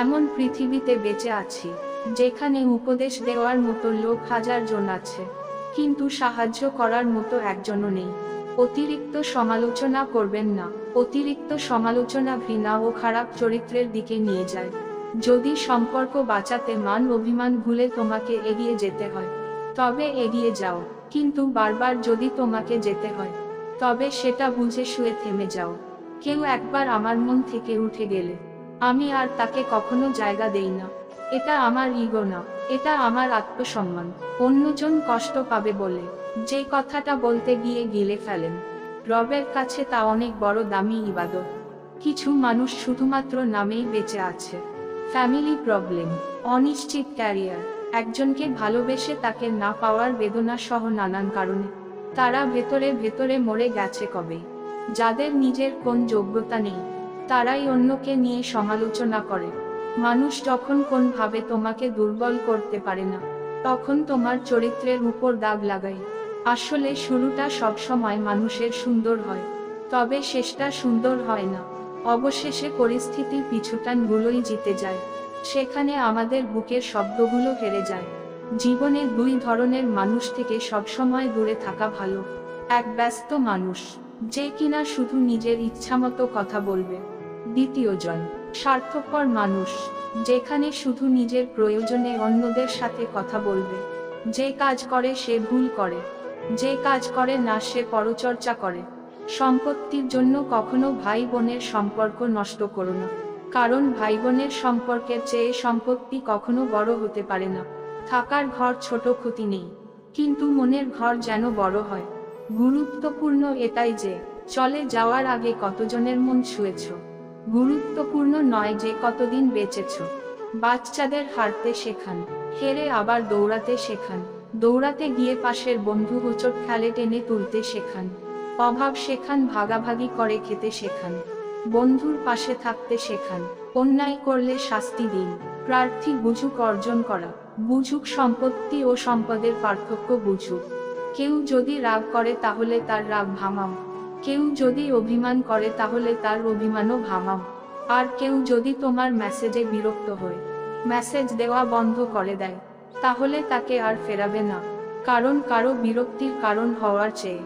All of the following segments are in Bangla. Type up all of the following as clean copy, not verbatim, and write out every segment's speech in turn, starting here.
এমন পৃথিবীতে বেঁচে আছি যেখানে উপদেশ দেওয়ার মতো লোক হাজার জন আছে, কিন্তু সাহায্য করার মতো একজনও নেই। অতিরিক্ত সমালোচনা করবেন না। অতিরিক্ত সমালোচনা ঘৃণা ও খারাপ চরিত্রের দিকে নিয়ে যায়। যদি সম্পর্ক বাঁচাতে মান অভিমান ভুলে তোমাকে এগিয়ে যেতে হয়, তবে এগিয়ে যাও। কিন্তু বারবার যদি তোমাকে যেতে হয়, তবে সেটা বুঝে শুয়ে থেমে যাও। কেউ একবার আমার মন থেকে উঠে গেলে আমি আর তাকে কখনো জায়গা দেই না। এটা আমার ইগো না, এটা আমার আত্মসম্মান। অন্যজন কষ্ট পাবে বলে যে কথাটা বলতে গিয়ে গিলে ফেলেন, রবের কাছে তা অনেক বড় দামি ইবাদত। কিছু মানুষ শুধুমাত্র নামেই বেঁচে আছে। ফ্যামিলি প্রবলেম, অনিশ্চিত ক্যারিয়ার, একজনকে ভালোবেসে তাকে না পাওয়ার বেদনা সহ নানান কারণে তারা ভেতরে ভেতরে মরে গেছে কবেই। যাদের নিজের কোন যোগ্যতা নেই, তারাই অন্যকে নিয়ে সমালোচনা করে। মানুষ যখন কোনভাবে তোমাকে দুর্বল করতে পারে না, তখন তোমার চরিত্রের উপর দাগ লাগাই। আসলে শুরুটা সবসময় মানুষের সুন্দর হয়, তবে শেষটা সুন্দর হয় না। অবশেষে পরিস্থিতির পিছুটানগুলোই জিতে যায়। সেখানে আমাদের বুকের শব্দগুলো হেরে যায়। জীবনে দুই ধরনের মানুষ থেকে সবসময় দূরে থাকা ভালো। এক ব্যস্ত মানুষ, যে কিনা শুধু নিজের ইচ্ছামতো কথা বলবে। দ্বিতীয়জন, স্বার্থপর মানুষ, যেখানে শুধু নিজের প্রয়োজনে অন্যদের সাথে কথা বলবে। যে কাজ করে সে ভুল করে, যে কাজ করে না সে পরচর্চা করে। সম্পত্তির জন্য কখনো ভাই বোনের সম্পর্ক নষ্ট করো না, কারণ ভাই বোনের সম্পর্কের চেয়ে সম্পত্তি কখনো বড় হতে পারে না। থাকার ঘর ছোট ক্ষতি নেই, কিন্তু মনের ঘর যেন বড় হয়। গুরুত্বপূর্ণ এটাই যে চলে যাওয়ার আগে কতজনের মন ছুঁয়েছ। গুরুত্বপূর্ণ নয় যে কতদিন বেঁচেছ। বাচ্চাদের হারতে শেখান, হেরে আবার দৌড়াতে শেখান। দৌড়াতে গিয়ে পাশের বন্ধু হোঁচট খেলে টেনে তুলতে শেখান। অভাব শেখান, ভাগাভাগি করে খেতে শেখান। বন্ধুর পাশে থাকতে শেখান। অন্যায় করলে শাস্তি দিন। প্রার্থী বুঝুক অর্জন করা, বুঝুক সম্পত্তি ও সম্পদের পার্থক্য বুঝুক। কেউ যদি রাগ করে তাহলে তার রাগ ভাঙাও। কেউ যদি অভিমান করে তাহলে তার অভিমানও ভাঙাও। আর কেউ যদি তোমার মেসেজে বিরক্ত হয়, মেসেজ দেওয়া বন্ধ করে দেয়, তাহলে তাকে আর ফেরাবে না। কারণ কারো বিরক্তির কারণ হওয়ার চেয়ে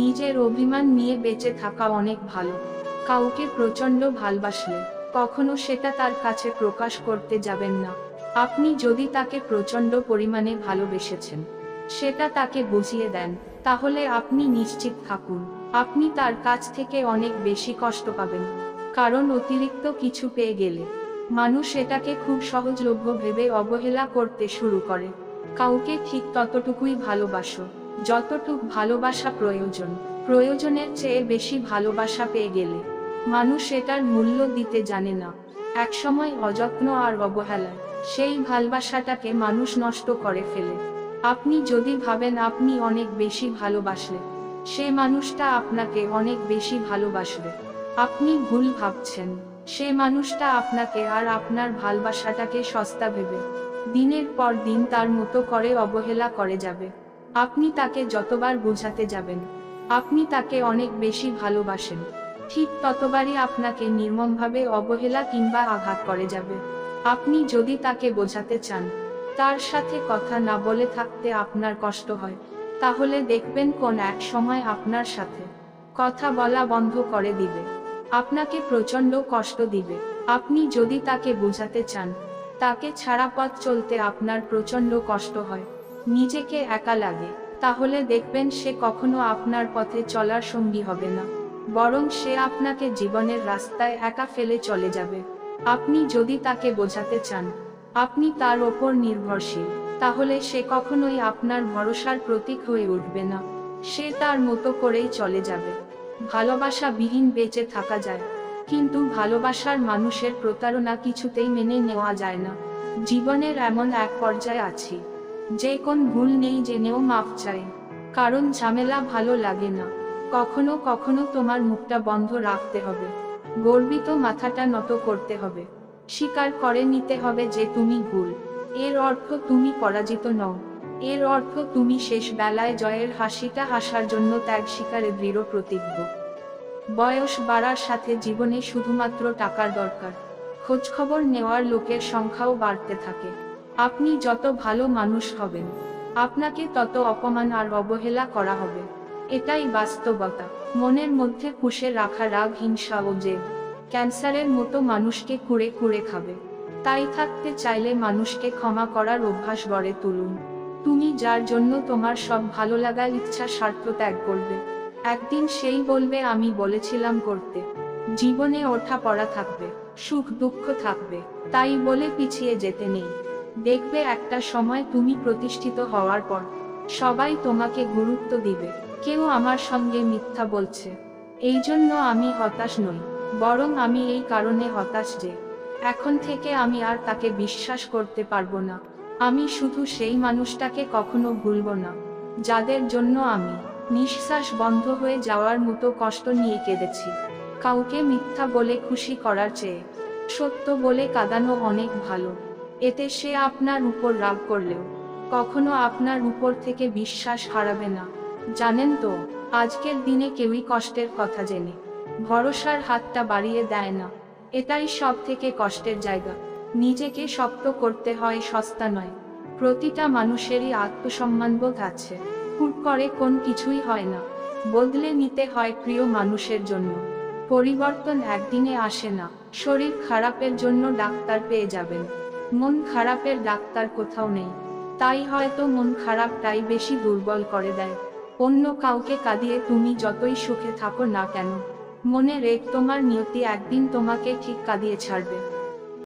নিজের অভিমান নিয়ে বেঁচে থাকা অনেক ভালো। কাউকে প্রচণ্ড ভালোবাসলে কখনো সেটা তার কাছে প্রকাশ করতে যাবেন না। আপনি যদি তাকে প্রচণ্ড পরিমাণে ভালোবেসেছেন, সেটা তাকে বুঝিয়ে দেন, তাহলে আপনি নিশ্চিত থাকুন আপনি তার কাছ থেকে অনেক বেশি কষ্ট পাবেন। কারণ অতিরিক্ত কিছু পেয়ে গেলে মানুষ এটাকে খুব সহজলভ্য ভেবে অবহেলা করতে শুরু করে। কাউকে ঠিক ততটুকুই ভালোবাসো যতটুক ভালোবাসা প্রয়োজন। প্রয়োজনের চেয়ে বেশি ভালোবাসা পেয়ে গেলে মানুষ এটার মূল্য দিতে জানে না। একসময় অযত্ন আর অবহেলায় সেই ভালোবাসাটাকে মানুষ নষ্ট করে ফেলে। আপনি যদি ভাবেন আপনি অনেক বেশি ভালোবাসলে, সে মানুষটা আপনাকে অনেক বেশি ভালোবাসবে, আপনি ভুল ভাবছেন। সে মানুষটা আপনাকে আর আপনার ভালোবাসাটাকে সস্তা ভেবে দিনের পর দিন তার মতো করে অবহেলা করে যাবে। আপনি তাকে যতবার বোঝাতে যাবেন আপনি তাকে অনেক বেশি ভালোবাসেন, ঠিক ততবারই আপনাকে নির্মমভাবে অবহেলা কিংবা আঘাত করে যাবে। আপনি যদি তাকে বোঝাতে চান, তার সাথে কথা না বলে থাকতে আপনার কষ্ট হয়, তাহলে দেখবেন কোন এক সময় আপনার সাথে কথা বলা বন্ধ করে দিবে, আপনাকে প্রচণ্ড কষ্ট দিবে। আপনি যদি তাকে বোঝাতে চান, তাকে ছাড়া পথ চলতে আপনার প্রচণ্ড কষ্ট হয়, নিজেকে একা লাগে, তাহলে দেখবেন সে কখনো আপনার পথে চলার সঙ্গী হবে না, বরং সে আপনাকে জীবনের রাস্তায় একা ফেলে চলে যাবে। আপনি যদি তাকে বোঝাতে চান আপনি তার ওপর নির্ভরশীল, তাহলে সে কখনোই আপনার ভরসার প্রতীক হয়ে উঠবে না, সে তার মতো করেই চলে যাবে। ভালোবাসা বিহীন বেঁচে থাকা যায়, কিন্তু ভালোবাসার মানুষের প্রতারণা কিছুতেই মেনে নেওয়া যায় না। জীবনের এমন এক পর্যায়ে আছি যে কোন ভুল নেই জেনেও মাফ চাই, কারণ ঝামেলা ভালো লাগে না। কখনো কখনো তোমার মুখটা বন্ধ রাখতে হবে, গর্বিত মাথাটা নত করতে হবে, স্বীকার করে নিতে হবে যে তুমি ভুল। এর অর্থ তুমি পরাজিত নও, এর অর্থ তুমি শেষ বেলায় জয়ের হাসিটা হাসার জন্য ত্যাগ স্বীকারে দৃঢ় প্রতিজ্ঞ। বয়স বাড়ার সাথে জীবনে শুধুমাত্র টাকার দরকার খোঁজখবর নেওয়ার লোকের সংখ্যাও বাড়তে থাকে। আপনি যত ভালো মানুষ হবেন, আপনাকে তত অপমান আর অবহেলা করা হবে। এটাই বাস্তবতা। মনের মধ্যে পুষে রাখা রাগ, হিংসা ও জেদ ক্যান্সারের মতো মানুষকে কুড়ে কুড়ে খাবে। তাই থাকতে চাইলে মানুষকে ক্ষমা করার অভ্যাস গড়ে তুলুন। তুমি যার জন্য তোমার সব ভালো লাগার ইচ্ছা স্বার্থ ত্যাগ করবে, একদিন সেই বলবে আমি বলেছিলাম করতে। জীবনে ওঠা পড়া থাকবে, সুখ দুঃখ থাকবে, তাই বলে পিছিয়ে যেতে নেই। দেখবে একটা সময় তুমি প্রতিষ্ঠিত হওয়ার পর সবাই তোমাকে গুরুত্ব দিবে। কেউ আমার সঙ্গে মিথ্যা বলছে, এই জন্য আমি হতাশ নই, বরং আমি এই কারণে হতাশ যে এখন থেকে আমি আর তাকে বিশ্বাস করতে পারবো না। আমি শুধু সেই মানুষটাকে কখনো ভুলবো না, যাদের জন্য আমি নিঃশ্বাস বন্ধ হয়ে যাওয়ার মতো কষ্ট নিয়ে কেঁদেছি। কাউকে মিথ্যা বলে খুশি করার চেয়ে সত্য বলে কাঁদানো অনেক ভালো। এতে সে আপনার উপর রাগ করলেও কখনো আপনার উপর থেকে বিশ্বাস হারাবে না। জানেন তো, আজকের দিনে কেউই কষ্টের কথা জেনে ভরসার হাতটা বাড়িয়ে দেয় না। এটাই সব থেকে কষ্টের জায়গা। নিজেকে শক্ত করতে হয়, সস্তা নয়। প্রতিটা মানুষেরই আত্মসম্মানবোধ আছে, হুট করে কোন কিছুই হয় না। বদলে নিতে হয় প্রিয় মানুষের জন্য। পরিবর্তন একদিনে আসে না। শরীর খারাপের জন্য ডাক্তার পেয়ে যাবেন, মন খারাপের ডাক্তার কোথাও নেই। তাই হয়তো মন খারাপটাই বেশি দুর্বল করে দেয়। অন্য কাউকে কাঁদিয়ে তুমি যতই সুখে থাকো না কেন, মনে রেখ তোমার নিয়তি একদিন তোমাকে ঠিক কাঁদিয়ে ছাড়বে।